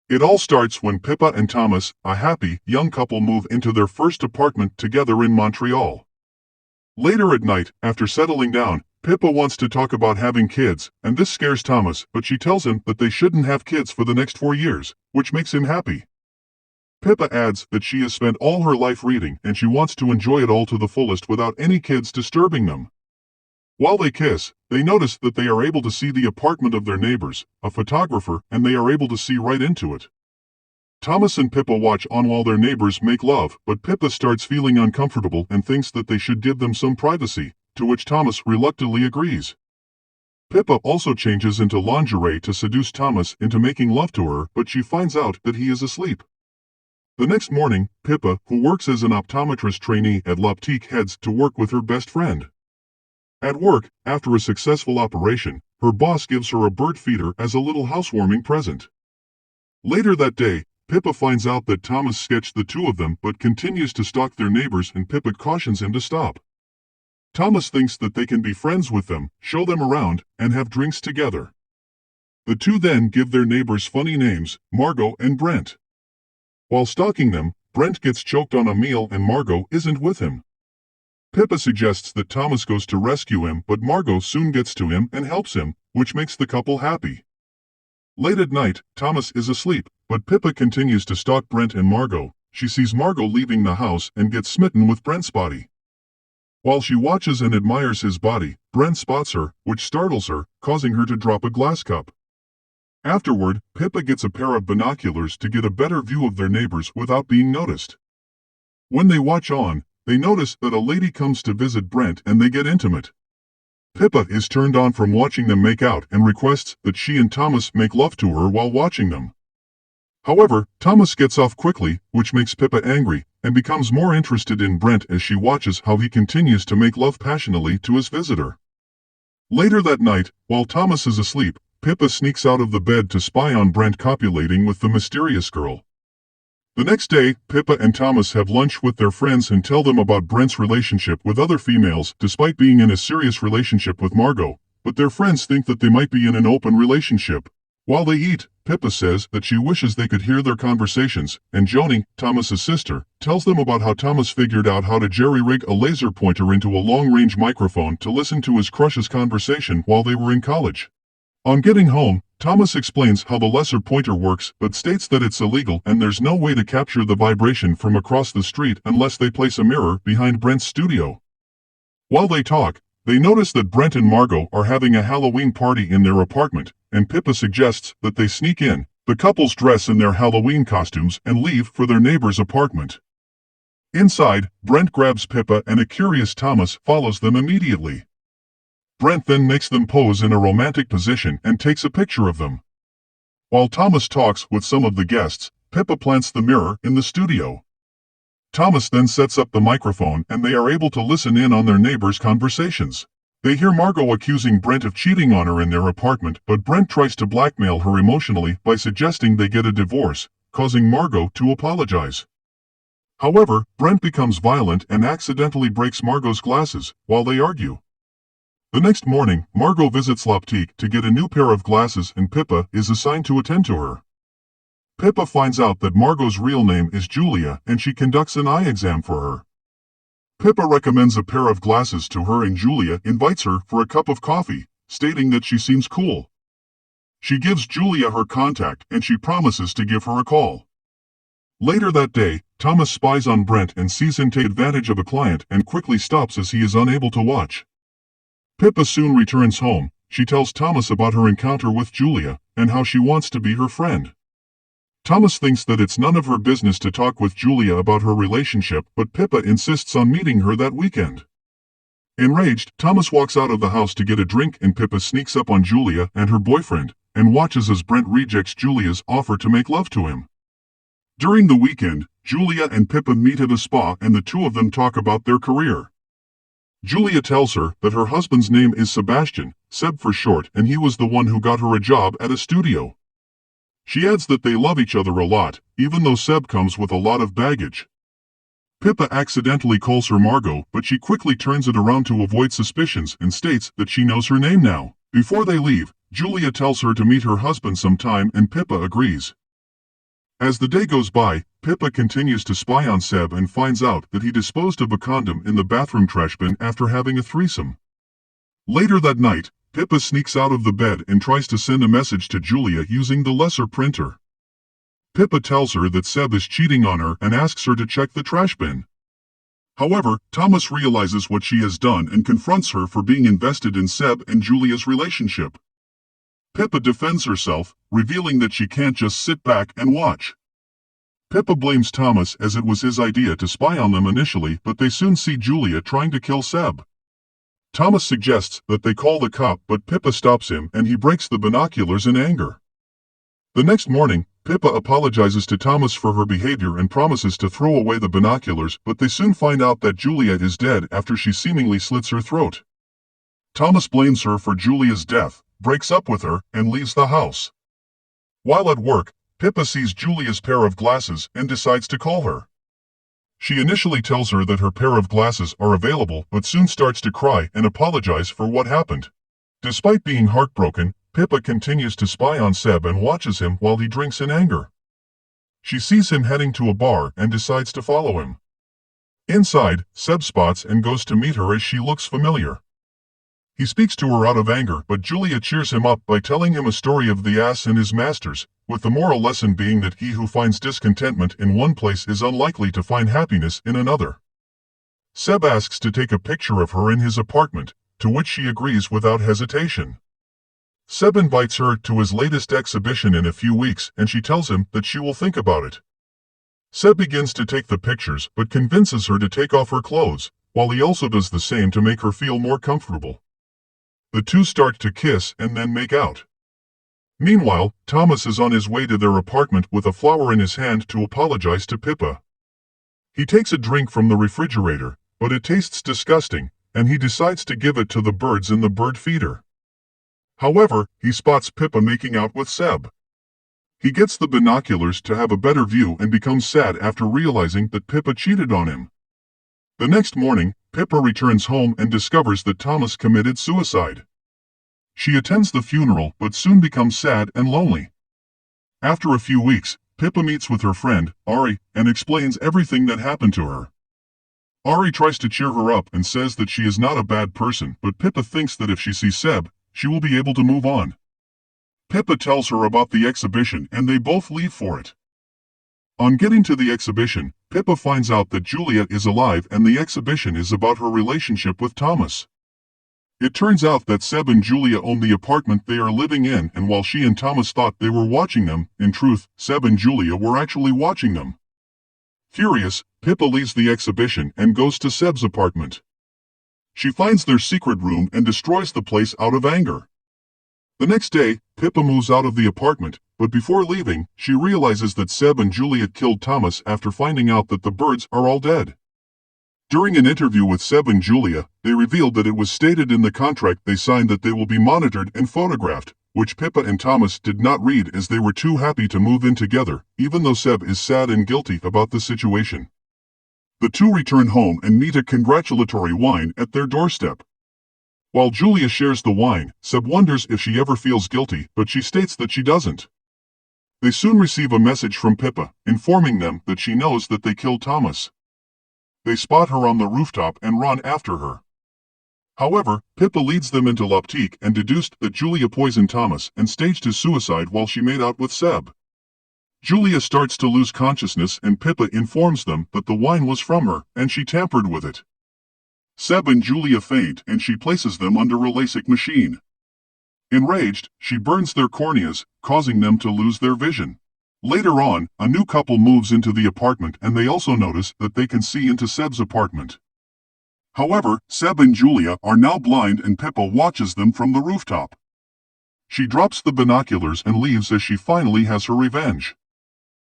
It all starts when Pippa and Thomas, a happy, young couple, move into their first apartment together in Montreal. Later at night, after settling down, Pippa wants to talk about having kids, and this scares Thomas, but she tells him that they shouldn't have kids for the next 4 years, which makes him happy. Pippa adds that she has spent all her life reading and she wants to enjoy it all to the fullest without any kids disturbing them. While they kiss, they notice that they are able to see the apartment of their neighbors, a photographer, and they are able to see right into it. Thomas and Pippa watch on while their neighbors make love, but Pippa starts feeling uncomfortable and thinks that they should give them some privacy, to which Thomas reluctantly agrees. Pippa also changes into lingerie to seduce Thomas into making love to her, but she finds out that he is asleep. The next morning, Pippa, who works as an optometrist trainee at L'Optique, heads to work with her best friend. At work, after a successful operation, her boss gives her a bird feeder as a little housewarming present. Later that day, Pippa finds out that Thomas sketched the two of them but continues to stalk their neighbors, and Pippa cautions him to stop. Thomas thinks that they can be friends with them, show them around, and have drinks together. The two then give their neighbors funny names, Margot and Brent. While stalking them, Brent gets choked on a meal and Margot isn't with him. Pippa suggests that Thomas goes to rescue him, but Margot soon gets to him and helps him, which makes the couple happy. Late at night, Thomas is asleep, but Pippa continues to stalk Brent and Margot. She sees Margot leaving the house and gets smitten with Brent's body. While she watches and admires his body, Brent spots her, which startles her, causing her to drop a glass cup. Afterward, Pippa gets a pair of binoculars to get a better view of their neighbors without being noticed. When they watch on, they notice that a lady comes to visit Brent and they get intimate. Pippa is turned on from watching them make out and requests that she and Thomas make love to her while watching them. However, Thomas gets off quickly, which makes Pippa angry, and becomes more interested in Brent as she watches how he continues to make love passionately to his visitor. Later that night, while Thomas is asleep, Pippa sneaks out of the bed to spy on Brent copulating with the mysterious girl. The next day, Pippa and Thomas have lunch with their friends and tell them about Brent's relationship with other females despite being in a serious relationship with Margot, but their friends think that they might be in an open relationship. While they eat, Pippa says that she wishes they could hear their conversations, and Joni, Thomas's sister, tells them about how Thomas figured out how to jerry-rig a laser pointer into a long-range microphone to listen to his crush's conversation while they were in college. On getting home, Thomas explains how the laser pointer works but states that it's illegal and there's no way to capture the vibration from across the street unless they place a mirror behind Brent's studio. While they talk, they notice that Brent and Margot are having a Halloween party in their apartment, and Pippa suggests that they sneak in. The couples dress in their Halloween costumes and leave for their neighbor's apartment. Inside, Brent grabs Pippa and a curious Thomas follows them immediately. Brent then makes them pose in a romantic position and takes a picture of them. While Thomas talks with some of the guests, Pippa plants the mirror in the studio. Thomas then sets up the microphone and they are able to listen in on their neighbors' conversations. They hear Margot accusing Brent of cheating on her in their apartment, but Brent tries to blackmail her emotionally by suggesting they get a divorce, causing Margot to apologize. However, Brent becomes violent and accidentally breaks Margot's glasses while they argue. The next morning, Margot visits L'Optique to get a new pair of glasses and Pippa is assigned to attend to her. Pippa finds out that Margot's real name is Julia and she conducts an eye exam for her. Pippa recommends a pair of glasses to her and Julia invites her for a cup of coffee, stating that she seems cool. She gives Julia her contact and she promises to give her a call. Later that day, Thomas spies on Brent and sees him take advantage of a client and quickly stops as he is unable to watch. Pippa soon returns home. She tells Thomas about her encounter with Julia and how she wants to be her friend. Thomas thinks that it's none of her business to talk with Julia about her relationship, but Pippa insists on meeting her that weekend. Enraged, Thomas walks out of the house to get a drink and Pippa sneaks up on Julia and her boyfriend and watches as Brent rejects Julia's offer to make love to him. During the weekend, Julia and Pippa meet at a spa and the two of them talk about their career. Julia tells her that her husband's name is Sebastian, Seb for short, and he was the one who got her a job at a studio. She adds that they love each other a lot, even though Seb comes with a lot of baggage. Pippa accidentally calls her Margot, but she quickly turns it around to avoid suspicions and states that she knows her name now. Before they leave, Julia tells her to meet her husband sometime and Pippa agrees. As the day goes by, Pippa continues to spy on Seb and finds out that he disposed of a condom in the bathroom trash bin after having a threesome. Later that night, Pippa sneaks out of the bed and tries to send a message to Julia using the lesser printer. Pippa tells her that Seb is cheating on her and asks her to check the trash bin. However, Thomas realizes what she has done and confronts her for being invested in Seb and Julia's relationship. Pippa defends herself, revealing that she can't just sit back and watch. Pippa blames Thomas as it was his idea to spy on them initially, but they soon see Julia trying to kill Seb. Thomas suggests that they call the cop, but Pippa stops him and he breaks the binoculars in anger. The next morning, Pippa apologizes to Thomas for her behavior and promises to throw away the binoculars, but they soon find out that Juliet is dead after she seemingly slits her throat. Thomas blames her for Julia's death, breaks up with her, and leaves the house. While at work, Pippa sees Julia's pair of glasses and decides to call her. She initially tells her that her pair of glasses are available, but soon starts to cry and apologize for what happened. Despite being heartbroken, Pippa continues to spy on Seb and watches him while he drinks in anger. She sees him heading to a bar and decides to follow him. Inside, Seb spots and goes to meet her as she looks familiar. He speaks to her out of anger, but Julia cheers him up by telling him a story of the ass and his masters, with the moral lesson being that he who finds discontentment in one place is unlikely to find happiness in another. Seb asks to take a picture of her in his apartment, to which she agrees without hesitation. Seb invites her to his latest exhibition in a few weeks and she tells him that she will think about it. Seb begins to take the pictures but convinces her to take off her clothes, while he also does the same to make her feel more comfortable. The two start to kiss and then make out. Meanwhile, Thomas is on his way to their apartment with a flower in his hand to apologize to Pippa. He takes a drink from the refrigerator, but it tastes disgusting, and he decides to give it to the birds in the bird feeder. However, he spots Pippa making out with Seb. He gets the binoculars to have a better view and becomes sad after realizing that Pippa cheated on him. The next morning, Pippa returns home and discovers that Thomas committed suicide. She attends the funeral but soon becomes sad and lonely. After a few weeks, Pippa meets with her friend, Ari, and explains everything that happened to her. Ari tries to cheer her up and says that she is not a bad person, but Pippa thinks that if she sees Seb, she will be able to move on. Pippa tells her about the exhibition and they both leave for it. On getting to the exhibition, Pippa finds out that Juliet is alive and the exhibition is about her relationship with Thomas. It turns out that Seb and Julia own the apartment they are living in, and while she and Thomas thought they were watching them, in truth, Seb and Julia were actually watching them. Furious, Pippa leaves the exhibition and goes to Seb's apartment. She finds their secret room and destroys the place out of anger. The next day, Pippa moves out of the apartment, but before leaving, she realizes that Seb and Juliet killed Thomas after finding out that the birds are all dead. During an interview with Seb and Julia, they revealed that it was stated in the contract they signed that they will be monitored and photographed, which Pippa and Thomas did not read as they were too happy to move in together, even though Seb is sad and guilty about the situation. The two return home and meet a congratulatory wine at their doorstep. While Julia shares the wine, Seb wonders if she ever feels guilty, but she states that she doesn't. They soon receive a message from Pippa, informing them that she knows that they killed Thomas. They spot her on the rooftop and run after her. However, Pippa leads them into l'optique and deduced that Julia poisoned Thomas and staged his suicide while she made out with Seb. Julia starts to lose consciousness and Pippa informs them that the wine was from her and she tampered with it. Seb and Julia faint and she places them under a LASIK machine. Enraged, she burns their corneas, causing them to lose their vision. Later on, a new couple moves into the apartment and they also notice that they can see into Seb's apartment. However, Seb and Julia are now blind and Pippa watches them from the rooftop. She drops the binoculars and leaves as she finally has her revenge.